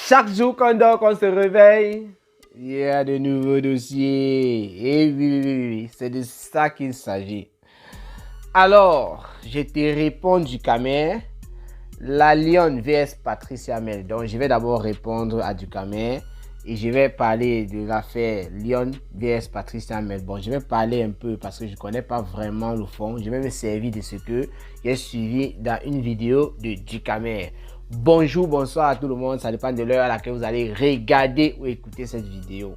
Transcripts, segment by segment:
Chaque jour qu'on dort, qu'on se réveille, il y a de nouveaux dossiers. Et oui, c'est de ça qu'il s'agit. Alors, je te réponds du Camer. La Lyon vs Patricia Mel. Donc, je vais d'abord répondre à Ducamer et je vais parler de l'affaire Lyon vs Patricia Mel. Bon, je vais parler un peu parce que je ne connais pas vraiment le fond. Je vais me servir de ce que j'ai suivi dans une vidéo de Ducamer. Bonjour, bonsoir à tout le monde. Ça dépend de l'heure à laquelle vous allez regarder ou écouter cette vidéo.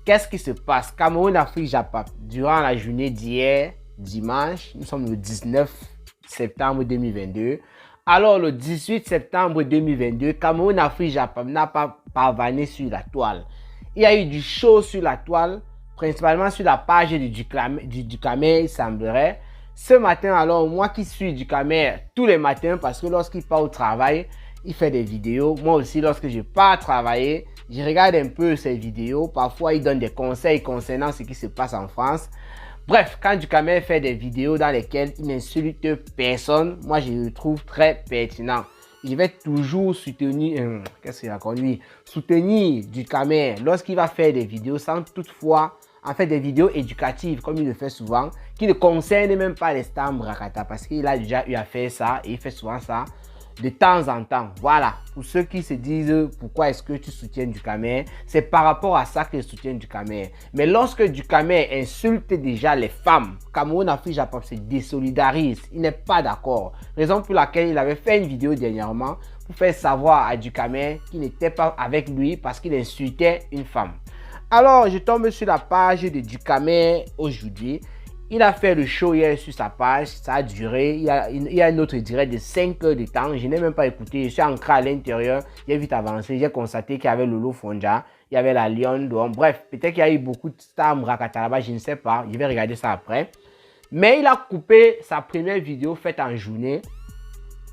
Qu'est-ce qui se passe? Cameroun, Afrique, Japon. Durant la journée d'hier, dimanche, nous sommes le 19 septembre 2022. Alors, le 18 septembre 2022, Cameroun, Afrique, Japon n'a pas pavané sur la toile. Il y a eu du show sur la toile, principalement sur la page du Ducamer, il semblerait. Ce matin, alors, moi qui suis Ducamer tous les matins, parce que lorsqu'il part au travail, il fait des vidéos. Moi aussi, lorsque je pars travailler, je regarde un peu ses vidéos. Parfois, il donne des conseils concernant ce qui se passe en France. Bref, quand Ducamer fait des vidéos dans lesquelles il n'insulte personne, moi je le trouve très pertinent. Je vais toujours soutenir, soutenir Ducamer lorsqu'il va faire des vidéos sans toutefois en fait des vidéos éducatives comme il le fait souvent, qui ne concernent même pas les stars Mbrakata parce qu'il a déjà eu à faire ça et il fait souvent ça de temps en temps. Voilà, pour ceux qui se disent pourquoi est-ce que tu soutiens Ducamer, c'est par rapport à ça que je soutiens Ducamer. Mais lorsque Ducamer insulte déjà les femmes, Cameroun, Afrique, Japon se désolidarise, il n'est pas d'accord. Raison pour laquelle il avait fait une vidéo dernièrement pour faire savoir à Ducamer qu'il n'était pas avec lui parce qu'il insultait une femme. Alors, je tombe sur la page de Ducamer aujourd'hui. Il a fait le show hier sur sa page, ça a duré, il y a un autre direct de 5 heures de temps, je n'ai même pas écouté, je suis ancré à l'intérieur, j'ai vite avancé, j'ai constaté qu'il y avait Lolo Fonja, il y avait la Lyon, donc bref, peut-être qu'il y a eu beaucoup de stars Mbrakata là-bas, je ne sais pas, je vais regarder ça après. Mais il a coupé sa première vidéo faite en journée,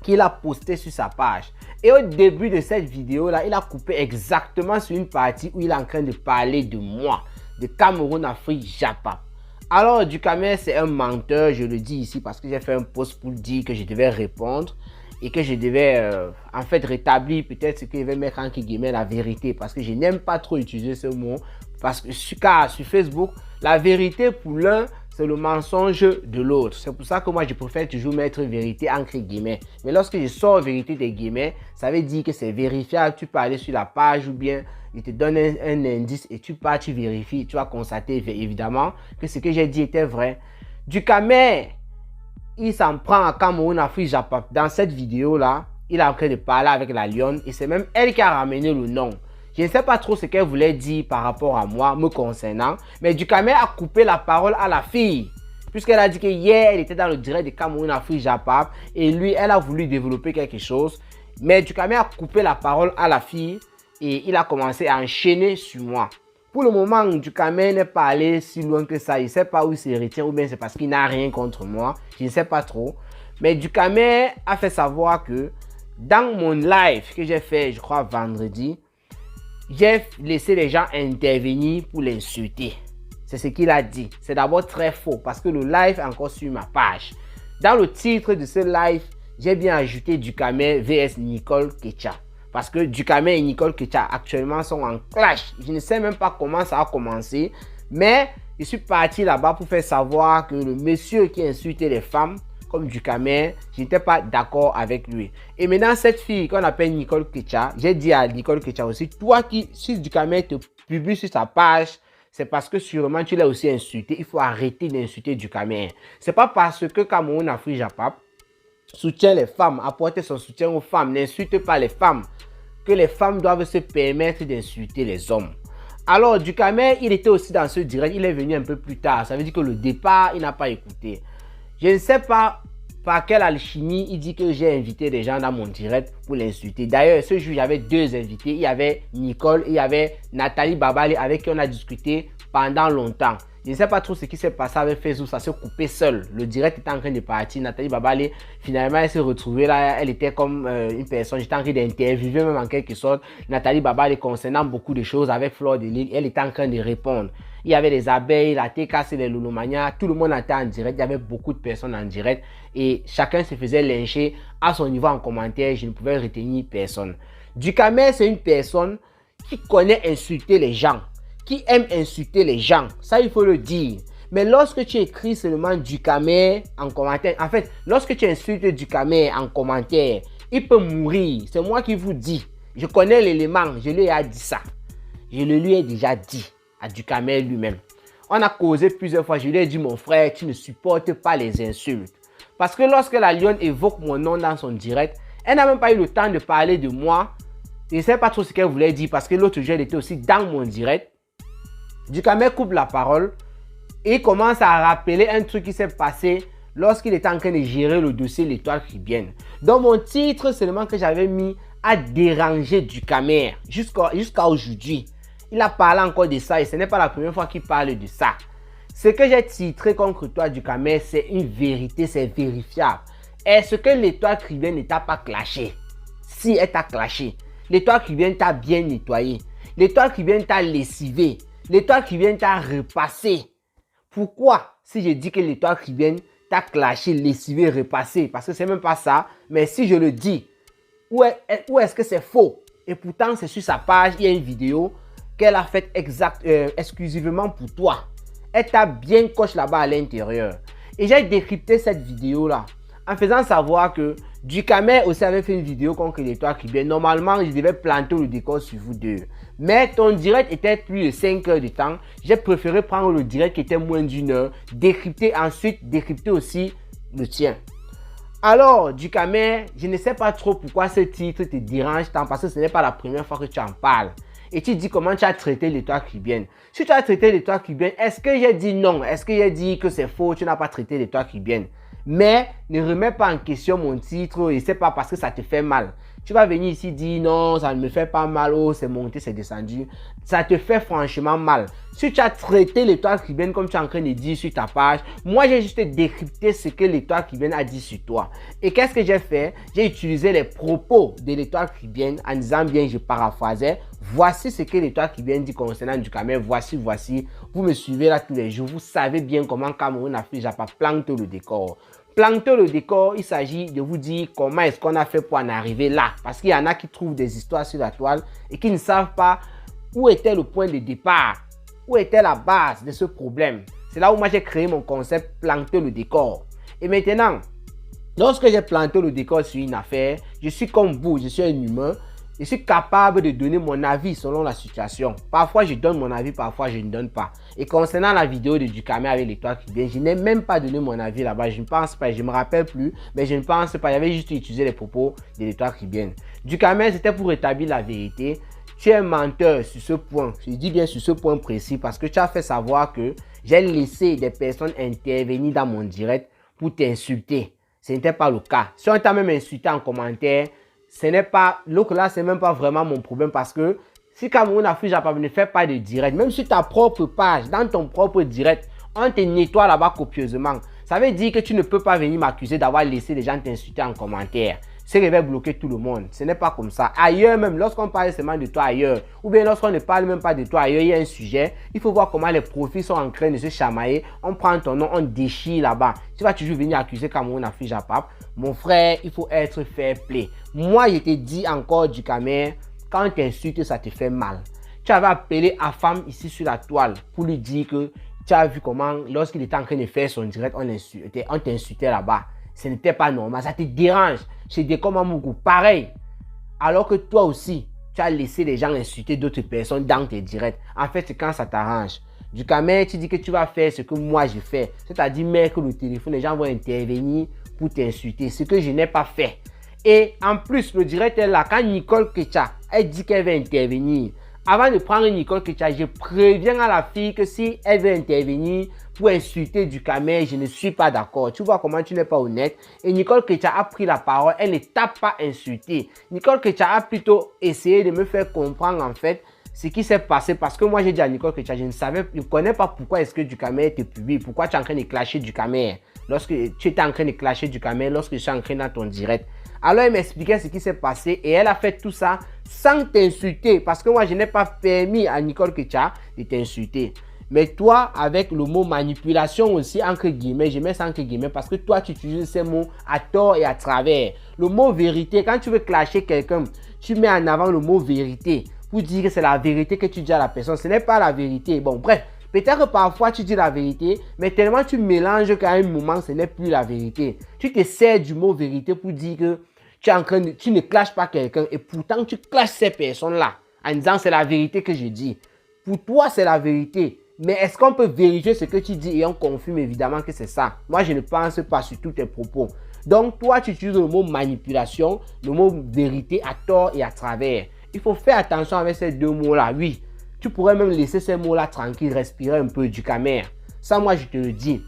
qu'il a postée sur sa page. Et au début de cette vidéo-là, il a coupé exactement sur une partie où il est en train de parler de moi, de Cameroun, Afrique, Japon. Alors, Ducamer, c'est un menteur, je le dis ici parce que j'ai fait un post pour dire que je devais répondre et que je devais en fait rétablir peut-être ce qu'il va mettre en guillemets la vérité parce que je n'aime pas trop utiliser ce mot parce que car sur Facebook, la vérité pour l'un, c'est le mensonge de l'autre. C'est pour ça que moi, je préfère toujours mettre vérité entre guillemets. Mais lorsque je sors vérité des guillemets, ça veut dire que c'est vérifiable. Tu peux aller sur la page ou bien il te donne un indice et tu pars, tu vérifies. Tu vas constater évidemment que ce que j'ai dit était vrai. Ducamer, il s'en prend à Cameroun, Afrique, Japon. Dans cette vidéo-là, il est en train de parler avec la Lyon et c'est même elle qui a ramené le nom. Je ne sais pas trop ce qu'elle voulait dire par rapport à moi, me concernant. Mais Ducamer a coupé la parole à la fille. Puisqu'elle a dit que hier, elle était dans le direct de Cameroun, Afrique, Japon. Et lui, elle a voulu développer quelque chose. Mais Ducamer a coupé la parole à la fille. Et il a commencé à enchaîner sur moi. Pour le moment, Ducamer n'est pas allé si loin que ça. Il ne sait pas où il se retient. Ou bien c'est parce qu'il n'a rien contre moi. Je ne sais pas trop. Mais Ducamer a fait savoir que dans mon live que j'ai fait, je crois, vendredi, j'ai laissé les gens intervenir pour l'insulter. C'est ce qu'il a dit. C'est d'abord très faux parce que le live est encore sur ma page. Dans le titre de ce live, j'ai bien ajouté Ducamer vs Nicole Ketcha. Parce que Ducamer et Nicole Ketcha actuellement sont en clash. Je ne sais même pas comment ça a commencé. Mais je suis parti là-bas pour faire savoir que le monsieur qui insultait les femmes, comme Ducamer, je n'étais pas d'accord avec lui. Et maintenant, cette fille qu'on appelle Nicole Ketcha, j'ai dit à Nicole Ketcha aussi, toi qui, si Ducamer te publie sur sa page, c'est parce que sûrement tu l'as aussi insulté. Il faut arrêter d'insulter Ducamer. C'est pas parce que Cameroun, Afrique, Japon soutient les femmes, apporte son soutien aux femmes, n'insulte pas les femmes, que les femmes doivent se permettre d'insulter les hommes. Alors, Ducamer, il était aussi dans ce direct, il est venu un peu plus tard. Ça veut dire que le départ, il n'a pas écouté. Je ne sais pas par quelle alchimie il dit que j'ai invité des gens dans mon direct pour l'insulter. D'ailleurs, ce jour, il y avait deux invités. Il y avait Nicole et il y avait Nathalie Babali avec qui on a discuté pendant longtemps. Je ne sais pas trop ce qui s'est passé avec Facebook, ça s'est coupé seul. Le direct était en train de partir. Nathalie Babali, finalement, elle s'est retrouvée là. Elle était comme une personne. J'étais en train d'interviewer même en quelque sorte Nathalie Babali concernant beaucoup de choses avec Flore de Lille. Elle était en train de répondre. Il y avait les abeilles, la TK, les Loulomania. Tout le monde était en direct. Il y avait beaucoup de personnes en direct. Et chacun se faisait lyncher à son niveau en commentaire. Je ne pouvais retenir personne. Dukamer, c'est une personne qui connaît insulter les gens, qui aime insulter les gens. Ça, il faut le dire. Mais lorsque tu écris seulement Dukamer en commentaire, en fait, lorsque tu insultes Dukamer en commentaire, il peut mourir. C'est moi qui vous dis. Je connais l'élément, je lui ai dit ça. Je le lui ai déjà dit à Dukamer lui-même. On a causé plusieurs fois. Je lui ai dit, mon frère, tu ne supportes pas les insultes. Parce que lorsque la lionne évoque mon nom dans son direct, elle n'a même pas eu le temps de parler de moi. Je ne sais pas trop ce qu'elle voulait dire parce que l'autre jour, elle était aussi dans mon direct. Dukamer coupe la parole et commence à rappeler un truc qui s'est passé lorsqu'il était en train de gérer le dossier L'Étoile Caribéenne. Dans mon titre seulement que j'avais mis à déranger Dukamer jusqu'à aujourd'hui. Il a parlé encore de ça et ce n'est pas la première fois qu'il parle de ça. Ce que j'ai titré contre toi, Dukamer, c'est une vérité, c'est vérifiable. Est-ce que L'Étoile Caribéenne ne t'a pas clashé? Si elle t'a clashé, L'Étoile Caribéenne t'a bien nettoyé. L'Étoile Caribéenne t'a lessivé. L'Étoile Caribéenne t'a repassé. Pourquoi, si je dis que L'Étoile Caribéenne t'a clashé, lessivé, repassé? Parce que c'est même pas ça. Mais si je le dis, où est-ce que c'est faux? Et pourtant, c'est sur sa page, il y a une vidéo qu'elle a faite exclusivement pour toi. Elle t'a bien coché là-bas à l'intérieur. Et j'ai décrypté cette vidéo-là en faisant savoir que Dukamer aussi avait fait une vidéo contre L'Étoile Caribéenne. Normalement, je devais planter le décor sur vous deux. Mais ton direct était plus de 5 heures de temps. J'ai préféré prendre le direct qui était moins d'une heure, décrypter ensuite, décrypter aussi le tien. Alors, Dukamer, je ne sais pas trop pourquoi ce titre te dérange tant parce que ce n'est pas la première fois que tu en parles. Et tu dis comment tu as traité L'Étoile Caribéenne. Si tu as traité L'Étoile Caribéenne, est-ce que j'ai dit non? Est-ce que j'ai dit que c'est faux, tu n'as pas traité L'Étoile Caribéenne? Mais ne remets pas en question mon titre et c'est pas parce que ça te fait mal. Tu vas venir ici dire non, ça ne me fait pas mal, oh, c'est monté, c'est descendu. Ça te fait franchement mal. Si tu as traité L'Étoile Caribéenne comme tu es en train de dire sur ta page, moi j'ai juste décrypté ce que L'Étoile Caribéenne a dit sur toi. Et qu'est-ce que j'ai fait? J'ai utilisé les propos de L'Étoile Caribéenne en disant bien, je paraphrasais. Voici ce que L'Étoile Caribéenne dit concernant Dukamer. Voici. Vous me suivez là tous les jours. Vous savez bien comment Cameroun Afrique Japa plante le décor. Planter le décor, il s'agit de vous dire comment est-ce qu'on a fait pour en arriver là. Parce qu'il y en a qui trouvent des histoires sur la toile et qui ne savent pas où était le point de départ, où était la base de ce problème. C'est là où moi j'ai créé mon concept planter le décor. Et maintenant, lorsque j'ai planté le décor sur une affaire, je suis comme vous, je suis un humain. Je suis capable de donner mon avis selon la situation. Parfois, je donne mon avis, parfois, je ne donne pas. Et concernant la vidéo de Dukamer avec L'Étoile Caribéenne, je n'ai même pas donné mon avis là-bas. Je ne pense pas, je ne me rappelle plus, mais je ne pense pas. J'avais juste utilisé les propos de L'Étoile Caribéenne. Dukamer, c'était pour rétablir la vérité. Tu es un menteur sur ce point. Je dis bien sur ce point précis parce que tu as fait savoir que j'ai laissé des personnes intervenir dans mon direct pour t'insulter. Ce n'était pas le cas. Si on t'a même insulté en commentaire, ce n'est pas, l'autre là, c'est même pas vraiment mon problème parce que si Cameroun Afrique Japa ne fait pas de direct, même sur ta propre page, dans ton propre direct, on te nettoie là-bas copieusement. Ça veut dire que tu ne peux pas venir m'accuser d'avoir laissé les gens t'insulter en commentaire. Ce qui va bloquer tout le monde. Ce n'est pas comme ça. Ailleurs même, lorsqu'on parle seulement de toi ailleurs, ou bien lorsqu'on ne parle même pas de toi ailleurs, il y a un sujet, il faut voir comment les profils sont en train de se chamailler. On prend ton nom, on déchire là-bas. Tu vas toujours venir accuser Cameroun Afrique Japa. Mon frère, il faut être fair play. Moi, je te dis encore, Dukamer, quand tu insultes, ça te fait mal. Tu avais appelé Afam ici sur la toile pour lui dire que tu as vu comment, lorsqu'il était en train de faire son direct, on t'insultait là-bas. Ce n'était pas normal, ça te dérange. Chez Décom Amougou, pareil. Alors que toi aussi, tu as laissé les gens insulter d'autres personnes dans tes directs. En fait, c'est quand ça t'arrange. Dukamer, tu dis que tu vas faire ce que moi j'ai fait. C'est-à-dire mettre le téléphone, les gens vont intervenir pour t'insulter. Ce que je n'ai pas fait. Et en plus, le direct est là. Quand Nicole Kecha, elle dit qu'elle va intervenir. Avant de prendre Nicole Kecha, je préviens à la fille que si elle veut intervenir pour insulter Dukamer, je ne suis pas d'accord. Tu vois comment tu n'es pas honnête. Et Nicole Kecha a pris la parole, elle ne t'a pas insulté. Nicole Kecha a plutôt essayé de me faire comprendre en fait ce qui s'est passé. Parce que moi j'ai dit à Nicole Kecha, je ne connais pas pourquoi est-ce que Dukamer te publie. Pourquoi tu es en train de clasher Dukamer. Lorsque tu étais en train de clasher Dukamer, lorsque je suis en train dans ton direct. Alors elle m'expliquait ce qui s'est passé et elle a fait tout ça sans t'insulter. Parce que moi je n'ai pas permis à Nicole Kecha de t'insulter. Mais toi, avec le mot manipulation aussi, entre guillemets, je mets ça entre guillemets parce que toi, tu utilises ces mots à tort et à travers. Le mot vérité, quand tu veux clasher quelqu'un, tu mets en avant le mot vérité pour dire que c'est la vérité que tu dis à la personne. Ce n'est pas la vérité. Bon, bref, peut-être que parfois tu dis la vérité, mais tellement tu mélanges qu'à un moment, ce n'est plus la vérité. Tu te sers du mot vérité pour dire que tu ne clashes pas quelqu'un et pourtant tu clashes ces personnes-là en disant c'est la vérité que je dis. Pour toi, c'est la vérité. Mais est-ce qu'on peut vérifier ce que tu dis et on confirme évidemment que c'est ça? Moi, je ne pense pas sur tous tes propos. Donc, toi, tu utilises le mot manipulation, le mot vérité à tort et à travers. Il faut faire attention avec ces deux mots-là. Oui, tu pourrais même laisser ces mots-là tranquilles, respirer un peu du camère. Ça, moi, je te le dis.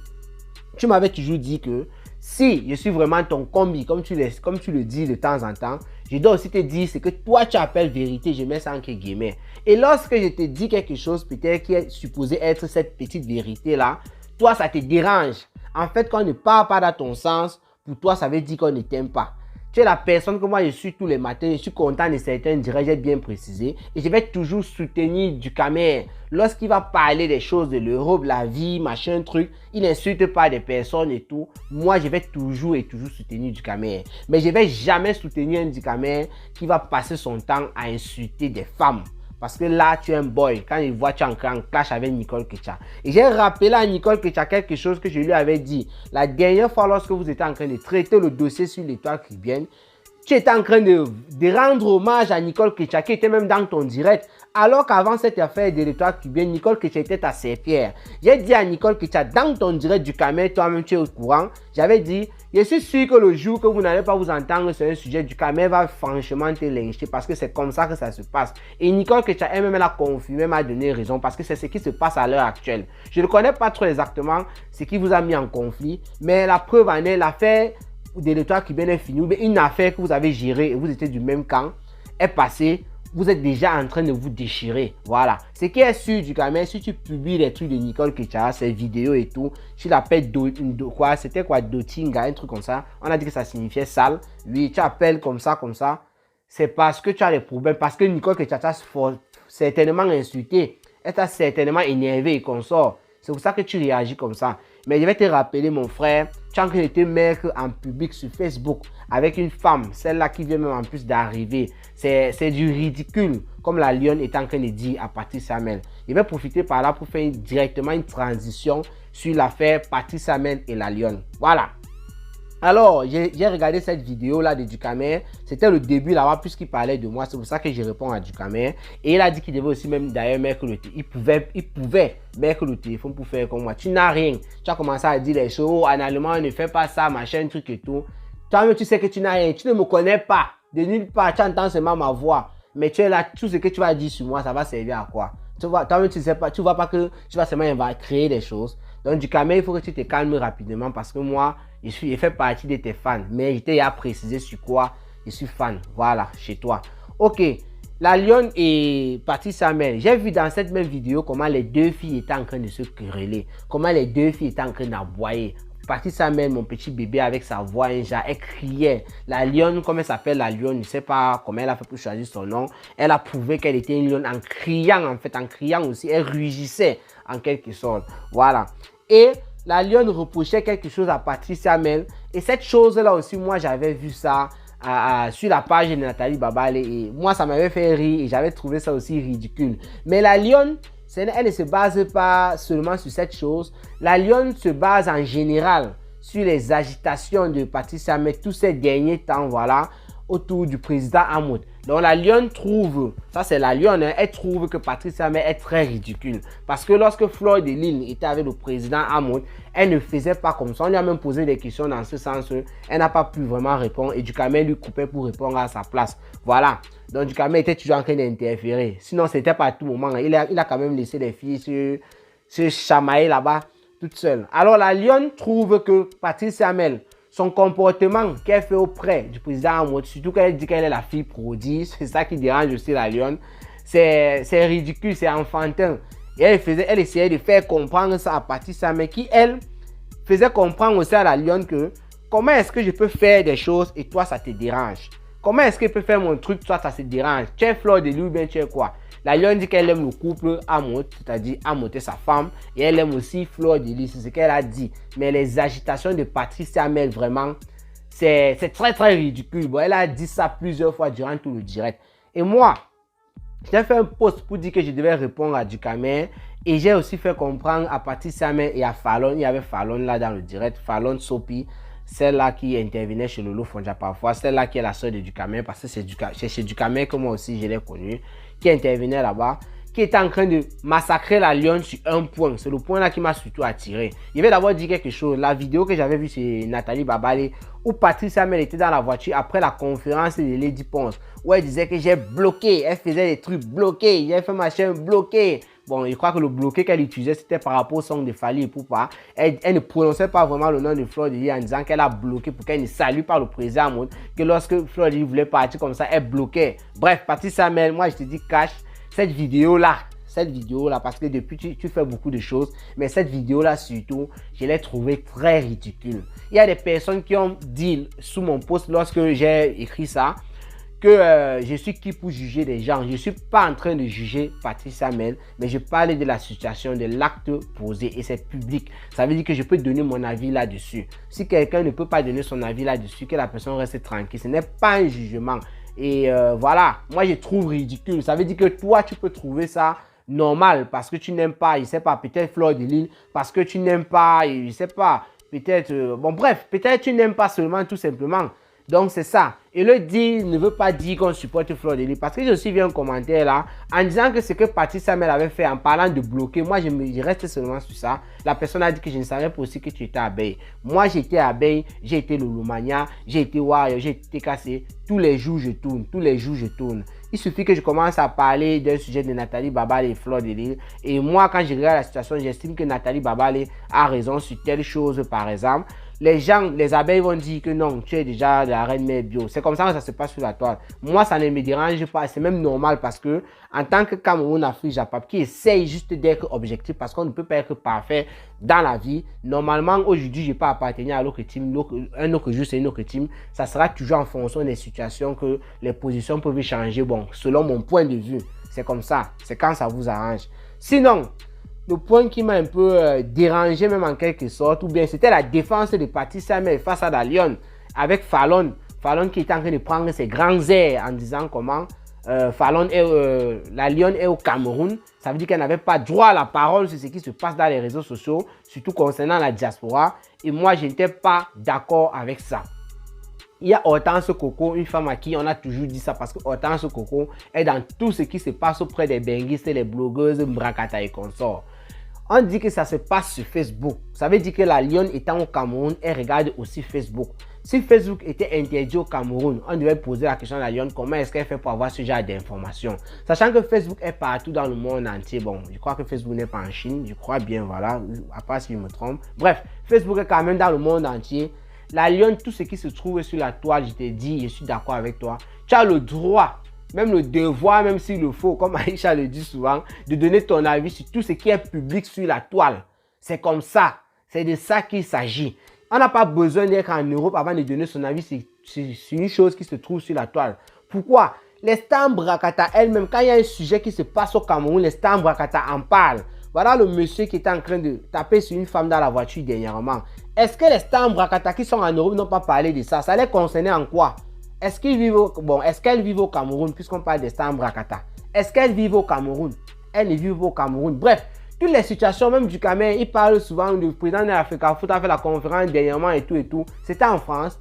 Tu m'avais toujours dit que si je suis vraiment ton combi, comme tu le dis de temps en temps, je dois aussi te dire ce que toi tu appelles vérité, je mets ça entre guillemets. Et lorsque je te dis quelque chose peut-être qui est supposé être cette petite vérité-là, toi ça te dérange. En fait, quand on ne parle pas dans ton sens, pour toi ça veut dire qu'on ne t'aime pas. Tu es la personne que moi je suis tous les matins, je suis content de certains directs, j'ai bien précisé. Et je vais toujours soutenir du camère. Lorsqu'il va parler des choses de l'Europe, la vie, machin, truc, il n'insulte pas des personnes et tout. Moi, je vais toujours et toujours soutenir du camère. Mais je ne vais jamais soutenir un du camère qui va passer son temps à insulter des femmes. Parce que là, tu es un boy. Quand il voit, tu es en clash avec Nicole Kecha. Et j'ai rappelé à Nicole Kecha quelque chose que je lui avais dit. La dernière fois, lorsque vous étiez en train de traiter le dossier sur l'Étoile caribéenne, tu étais en train de rendre hommage à Nicole Kecha, qui était même dans ton direct. Alors qu'avant cette affaire de l'Étoile caribéenne, Nicole Kecha était à Saint-Pierre. J'ai dit à Nicole Kecha, dans ton direct du Camère, toi-même tu es au courant, j'avais dit, je suis sûr que le jour que vous n'allez pas vous entendre sur un sujet, du Camère va franchement te lyncher parce que c'est comme ça que ça se passe. Et Nicole Kecha elle-même elle a confirmé, m'a donné raison parce que c'est ce qui se passe à l'heure actuelle. Je ne connais pas trop exactement ce qui vous a mis en conflit, mais la preuve en est l'affaire de l'Étoile caribéenne est finie, mais une affaire que vous avez gérée et vous étiez du même camp est passée. Vous êtes déjà en train de vous déchirer. Voilà. Ce qui est sûr du camère, si tu publies les trucs de Nicole Kecha, ses vidéos et tout, tu l'appelles quoi? C'était quoi? Dotinga, un truc comme ça. On a dit que ça signifiait sale. Oui, tu appelles comme ça. C'est parce que tu as des problèmes. Parce que Nicole Kecha t'a certainement insulté. Elle t'a certainement énervé et consort. C'est pour ça que tu réagis comme ça. Mais je vais te rappeler, mon frère, tu es en train de te mettre en public sur Facebook avec une femme, celle-là qui vient même en plus d'arriver. C'est du ridicule, comme la lionne est en train de dire à Patrice Hamel. Je vais profiter par là pour faire directement une transition sur l'affaire Patrice Hamel et la lionne. Voilà. Alors, j'ai regardé cette vidéo-là de Ducamère. C'était le début là-bas, puisqu'il parlait de moi. C'est pour ça que je réponds à Ducamère. Et il a dit qu'il devait aussi même d'ailleurs mettre le téléphone. Il pouvait mettre le téléphone pour faire comme moi. Tu n'as rien. Tu as commencé à dire les choses. Oh, en allemand, on ne fait pas ça, machin, truc et tout. Toi-même, tu sais que tu n'as rien. Tu ne me connais pas. De nulle part, tu entends seulement ma voix. Mais tu es là, tout ce que tu vas dire sur moi, ça va servir à quoi? Tu vois, toi-même, tu sais pas, tu vois pas que tu vas seulement créer des choses. Donc, Ducamère, il faut que tu te calmes rapidement parce que moi, je fais partie de tes fans. Mais je t'ai à préciser sur quoi je suis fan. Voilà, chez toi. Ok, la lionne et Patrice Hamel. J'ai vu dans cette même vidéo comment les deux filles étaient en train de se quereller. Comment les deux filles étaient en train d'aboyer. Patrice Hamel, mon petit bébé avec sa voix, un genre, elle criait. La lionne, comme elle s'appelle la lionne, je ne sais pas comment elle a fait pour choisir son nom. Elle a prouvé qu'elle était une lionne en criant, en fait, en criant aussi. Elle rugissait en quelque sorte. Voilà. Et la lionne reprochait quelque chose à Patrice Hamel. Et cette chose-là aussi, moi, j'avais vu ça sur la page de Nathalie Babale. Et moi, ça m'avait fait rire et j'avais trouvé ça aussi ridicule. Mais la lionne, elle ne se base pas seulement sur cette chose. La lionne se base en général sur les agitations de Patrice Hamel tous ces derniers temps, voilà, autour du président Hamoud. Donc la lionne trouve, ça c'est la lionne, hein, elle trouve que Patrice Hamel est très ridicule. Parce que lorsque Floyd de Lille était avec le président Hamoud, elle ne faisait pas comme ça. On lui a même posé des questions dans ce sens. Elle n'a pas pu vraiment répondre et Ducamère lui coupait pour répondre à sa place. Voilà. Donc Ducamère était toujours en train d'interférer. Sinon, c'était pas à tout moment. Il a quand même laissé les filles se chamailler là-bas toutes seules. Alors la lionne trouve que Patrice Hamel, son comportement qu'elle fait auprès du président Hamoud, surtout qu'elle dit qu'elle est la fille prodige, c'est ça qui dérange aussi la lionne. C'est ridicule, c'est enfantin. Et elle essayait de faire comprendre ça à Patrice Hamel, qui elle faisait comprendre aussi à la lionne que comment est-ce que je peux faire des choses et toi ça te dérange. Comment est-ce qu'elle peut faire mon truc, toi ça se dérange? Tu es Fleur de Lys ou bien tu es quoi? La lionne dit qu'elle aime le couple Amot, c'est-à-dire Amoté sa femme, et elle aime aussi Fleur de Lys, c'est ce qu'elle a dit. Mais les agitations de Patricia Mel, vraiment, c'est très très ridicule. Bon, elle a dit ça plusieurs fois durant tout le direct. Et moi, j'ai fait un post pour dire que je devais répondre à Dukamer. Et j'ai aussi fait comprendre à Patricia Mel et à Fallon. Il y avait Fallon là dans le direct, Fallon Sopi, celle-là qui intervenait chez Lolo Fonja parfois, celle-là qui est la soeur de Dukamer, parce que c'est chez Dukamer que moi aussi je l'ai connue, qui intervenait là-bas, qui était en train de massacrer la lionne sur un point. C'est le point là qui m'a surtout attiré. Il vais d'abord dire quelque chose. La vidéo que j'avais vue chez Nathalie Babale, où Patricia Mel était dans la voiture après la conférence de Lady Ponce, où elle disait que j'ai bloqué, elle faisait des trucs bloqués, j'ai fait ma chaîne bloquée. Bon, je crois que le bloqué qu'elle utilisait, c'était par rapport au son de Fally Ipupa. Elle ne prononçait pas vraiment le nom de Fleur de Lys en disant qu'elle a bloqué pour qu'elle ne salue pas le président Monde. Que lorsque Fleur de Lys voulait partir comme ça, elle bloquait. Bref, Patricia Mel, moi je te dis cash, cette vidéo-là, parce que depuis tu fais beaucoup de choses, mais cette vidéo-là surtout, je l'ai trouvée très ridicule. Il y a des personnes qui ont dit sous mon post lorsque j'ai écrit ça, que je suis qui pour juger les gens. Je ne suis pas en train de juger Patricia Mel, mais je parle de la situation, de l'acte posé et c'est public. Ça veut dire que je peux donner mon avis là-dessus. Si quelqu'un ne peut pas donner son avis là-dessus, que la personne reste tranquille. Ce n'est pas un jugement. Et voilà, moi je trouve ridicule. Ça veut dire que toi, tu peux trouver ça normal parce que tu n'aimes pas, je ne sais pas, peut-être Fleur de Lys, parce que tu n'aimes pas, je ne sais pas, peut-être, bon bref, peut-être tu n'aimes pas seulement tout simplement. Donc c'est ça. Et le dire ne veut pas dire qu'on supporte Fleur de Lys. Parce que j'ai aussi vu un commentaire là en disant que ce que Patricia Mel avait fait en parlant de bloquer. Moi je reste seulement sur ça. La personne a dit que je ne savais pas aussi que tu étais abeille. Moi j'étais abeille, j'ai été Lolomania, j'ai été Warrior, j'ai été cassé. Tous les jours je tourne, tous les jours je tourne. Il suffit que je commence à parler d'un sujet de Nathalie Babale et Fleur de Lys. Et moi quand je regarde la situation, j'estime que Nathalie Babale a raison sur telle chose par exemple. Les gens, les abeilles vont dire que non, tu es déjà la reine mère bio. C'est comme ça que ça se passe sur la toile. Moi, ça ne me dérange pas. C'est même normal parce que, en tant que Cameroun, Afrique, Japon, qui essaye juste d'être objectif parce qu'on ne peut pas être parfait dans la vie. Normalement, aujourd'hui, je ne peux pas appartenir à l'autre team. Un autre jour, c'est une autre team. Ça sera toujours en fonction des situations que les positions peuvent changer. Bon, selon mon point de vue, c'est comme ça. C'est quand ça vous arrange. Sinon, le point qui m'a un peu dérangé même en quelque sorte, ou bien c'était la défense de Patricia Mel face à la lionne avec Fallon. Fallon qui était en train de prendre ses grands airs en disant comment la lionne est au Cameroun. Ça veut dire qu'elle n'avait pas droit à la parole sur ce qui se passe dans les réseaux sociaux, surtout concernant la diaspora. Et moi, je n'étais pas d'accord avec ça. Il y a Hortense Coco, une femme à qui on a toujours dit ça parce que Hortense Coco est dans tout ce qui se passe auprès des benguistes, les blogueuses, Mbrakata et consorts. On dit que ça se passe sur Facebook. Ça veut dire que la lionne étant au Cameroun, elle regarde aussi Facebook. Si Facebook était interdit au Cameroun, on devait poser la question à la lionne, comment est-ce qu'elle fait pour avoir ce genre d'informations. Sachant que Facebook est partout dans le monde entier. Bon, je crois que Facebook n'est pas en Chine, je crois bien, voilà, à part si je me trompe. Bref, Facebook est quand même dans le monde entier. La lionne, tout ce qui se trouve sur la toile, je te dis, je suis d'accord avec toi. Tu as le droit, même le devoir, même s'il le faut, comme Aïcha le dit souvent, de donner ton avis sur tout ce qui est public sur la toile. C'est comme ça. C'est de ça qu'il s'agit. On n'a pas besoin d'être en Europe avant de donner son avis sur une chose qui se trouve sur la toile. Pourquoi? Les Stars Mbrakata elles-mêmes, quand il y a un sujet qui se passe au Cameroun, les Stars Mbrakata en parlent. Voilà le monsieur qui était en train de taper sur une femme dans la voiture dernièrement. Est-ce que les Stars Mbrakata qui sont en Europe n'ont pas parlé de ça? Ça les concernait en quoi? Est-ce qu'elles vivent au Cameroun puisqu'on parle des Stars Mbrakata? Est-ce qu'elles vivent au Cameroun? Elles ne vivent au Cameroun. Bref, toutes les situations, même du Cameroun, il parle souvent du président de l'Africa Foot a fait la conférence dernièrement et tout. C'était en France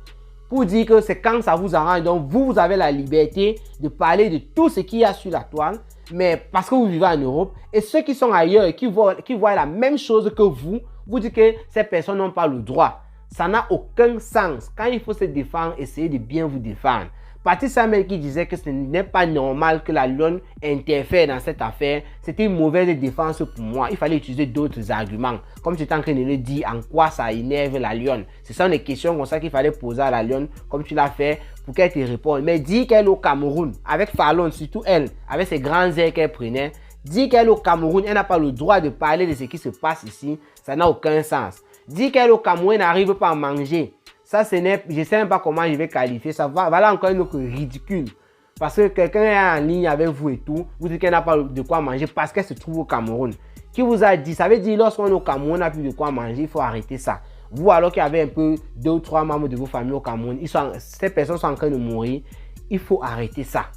pour dire que c'est quand ça vous arrange. Donc vous avez la liberté de parler de tout ce qu'il y a sur la toile, mais parce que vous vivez en Europe. Et ceux qui sont ailleurs et qui voient la même chose que vous dites que ces personnes n'ont pas le droit. Ça n'a aucun sens. Quand il faut se défendre, essayez de bien vous défendre. Patricia Mel qui disait que ce n'est pas normal que la lionne interfère dans cette affaire, c'était une mauvaise défense pour moi. Il fallait utiliser d'autres arguments. Comme tu étais en train de le dire, en quoi ça énerve la lionne. Ce sont des questions comme ça qu'il fallait poser à la lionne, comme tu l'as fait, pour qu'elle te réponde. Mais dis qu'elle est au Cameroun, avec Fallon, surtout elle, avec ses grands airs qu'elle prenait, dis qu'elle est au Cameroun, elle n'a pas le droit de parler de ce qui se passe ici, ça n'a aucun sens. Dis qu'elle au Cameroun n'arrive pas à manger. Ça, je ne sais même pas comment je vais qualifier ça. Voilà encore une autre ridicule. Parce que quelqu'un est en ligne avec vous et tout, vous dites qu'elle n'a pas de quoi manger parce qu'elle se trouve au Cameroun. Qui vous a dit? Ça veut dire lorsqu'on est au Cameroun, on n'a plus de quoi manger, il faut arrêter ça. Vous, alors qu'il y avait un peu 2 ou 3 membres de vos familles au Cameroun, ces personnes sont en train de mourir, il faut arrêter ça.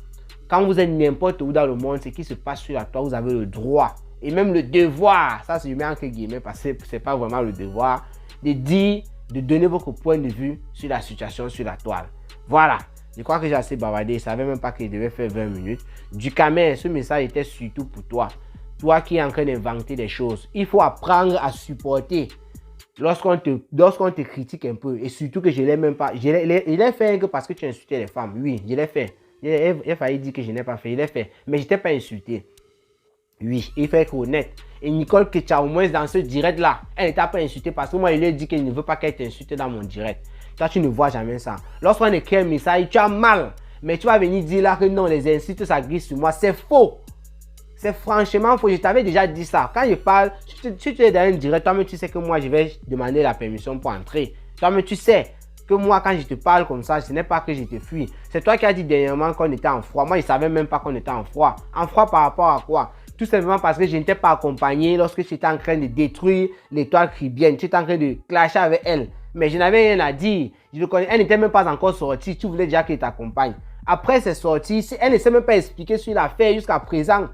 Quand vous êtes n'importe où dans le monde, ce qui se passe sur la toile, vous avez le droit et même le devoir, ça c'est entre guillemets parce que ce n'est pas vraiment le devoir, de dire, de donner votre point de vue sur la situation sur la toile. Voilà, je crois que j'ai assez bavardé, je ne savais même pas que je devais faire 20 minutes. Ducamel, ce message était surtout pour toi. Toi qui es en train d'inventer des choses, il faut apprendre à supporter lorsqu'on te critique un peu. Et surtout que je ne l'ai même pas. Je l'ai fait que parce que tu insultais les femmes. Oui, je l'ai fait. Il a failli dire que je n'ai pas fait. Je l'ai fait. Mais je ne t'ai pas insulté. Oui, il faut être honnête. Et Nicole Ketcha, au moins dans ce direct-là, elle ne t'a pas insulté parce que moi, il lui a dit qu'il ne veut pas qu'elle t'insulte dans mon direct. Toi, tu ne vois jamais ça. Lorsqu'on écrit un message, tu as mal. Mais tu vas venir dire là que non, les insultes, ça glisse sur moi. C'est faux. C'est franchement faux. Je t'avais déjà dit ça. Quand je parle, si tu es dans un direct, toi-même, tu sais que moi, je vais demander la permission pour entrer. Toi-même, tu sais que moi, quand je te parle comme ça, ce n'est pas que je te fuis. C'est toi qui as dit dernièrement qu'on était en froid. Moi, je ne savais même pas qu'on était en froid. En froid par rapport à quoi? Tout simplement parce que je n'étais pas accompagné lorsque j'étais en train de détruire l'étoile caribéenne. Tu étais en train de clasher avec elle. Mais je n'avais rien à dire. Je le connais. Elle n'était même pas encore sortie. Tu voulais déjà qu'elle t'accompagne. Après, c'est sorti. Elle ne s'est même pas expliqué sur l'affaire jusqu'à présent.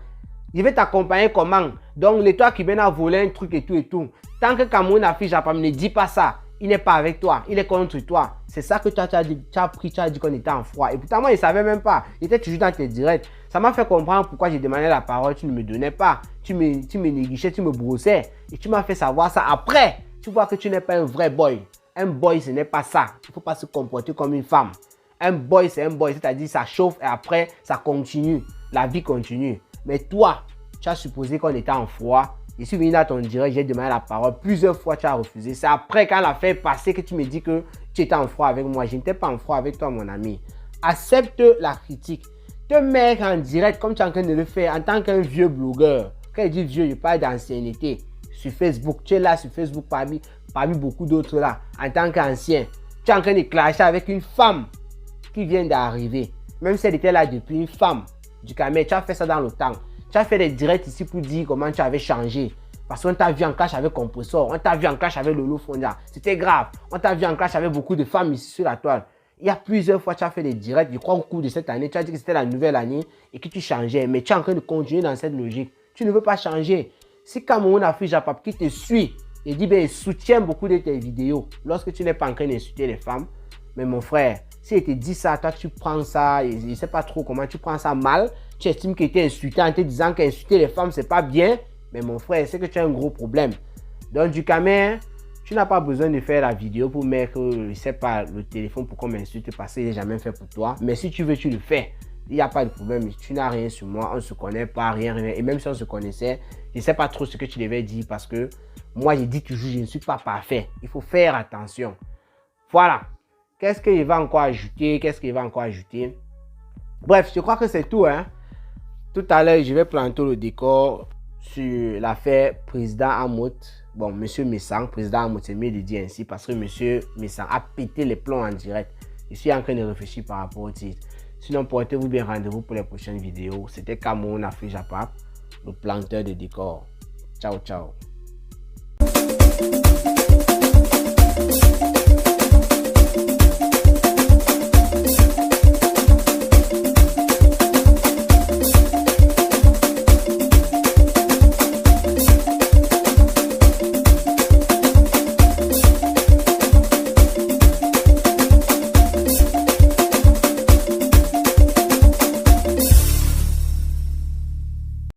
Je vais t'accompagner comment? Donc, l'étoile qui vient à voler un truc et tout et tout. Tant que Cameroun affiche à ne dis pas ça. Il n'est pas avec toi. Il est contre toi. C'est ça que toi, tu as dit qu'on était en froid. Et pourtant, moi, je ne savais même pas. J'étais toujours dans tes directs. Ça m'a fait comprendre pourquoi j'ai demandé la parole. Tu ne me donnais pas. Tu me négligeais, tu me brossais. Et tu m'as fait savoir ça. Après, tu vois que tu n'es pas un vrai boy. Un boy, ce n'est pas ça. Il ne faut pas se comporter comme une femme. Un boy, c'est un boy. C'est-à-dire, ça chauffe et après, ça continue. La vie continue. Mais toi, tu as supposé qu'on était en froid. Je suis venu dans ton direct, j'ai demandé la parole. Plusieurs fois, tu as refusé. C'est après, quand l'affaire est passée, que tu me dis que tu étais en froid avec moi. Je n'étais pas en froid avec toi, mon ami. Accepte la critique. Te mettre en direct, comme tu es en train de le faire, en tant qu'un vieux blogueur. Quand je dis vieux, je parle d'ancienneté. Sur Facebook, tu es là sur Facebook parmi beaucoup d'autres là. En tant qu'ancien, tu es en train de clasher avec une femme qui vient d'arriver. Même si elle était là depuis, une femme. Ducamel, tu as fait ça dans le temps. Tu as fait des directs ici pour dire comment tu avais changé. Parce qu'on t'a vu en clash avec Compressor. On t'a vu en clash avec Lolo Fonda. C'était grave. On t'a vu en clash avec beaucoup de femmes ici sur la toile. Il y a plusieurs fois que tu as fait des directs. Je crois au cours de cette année, tu as dit que c'était la nouvelle année et que tu changeais. Mais tu es en train de continuer dans cette logique. Tu ne veux pas changer. Si Cameroun affiche à Pape qui te suit et dit, ben, il soutient beaucoup de tes vidéos lorsque tu n'es pas en train d'insulter les femmes. Mais mon frère, si il te dit ça, toi tu prends ça, je ne sais pas trop comment tu prends ça mal. Tu estimes qu'il était insulté en te disant qu'insulter les femmes, c'est pas bien. Mais mon frère, c'est que tu as un gros problème. Donc, Ducamel, tu n'as pas besoin de faire la vidéo pour mettre, je ne sais pas, le téléphone pour qu'on m'insulte parce qu'il n'est jamais fait pour toi. Mais si tu veux, tu le fais. Il n'y a pas de problème. Tu n'as rien sur moi. On ne se connaît pas, rien. Et même si on se connaissait, je ne sais pas trop ce que tu devais dire parce que moi, je dis toujours, je ne suis pas parfait. Il faut faire attention. Voilà. Qu'est-ce qu'il va encore ajouter? Bref, je crois que c'est tout, hein. Tout à l'heure, je vais planter le décor sur l'affaire président Amout. Bon, monsieur Messang, président Amout, c'est mieux de dire ainsi parce que monsieur Messang a pété les plombs en direct. Je suis en train de réfléchir par rapport au titre. Sinon, portez-vous bien, rendez-vous pour les prochaines vidéos. C'était Cameroun Afrique Japap, le planteur de décor. Ciao, ciao.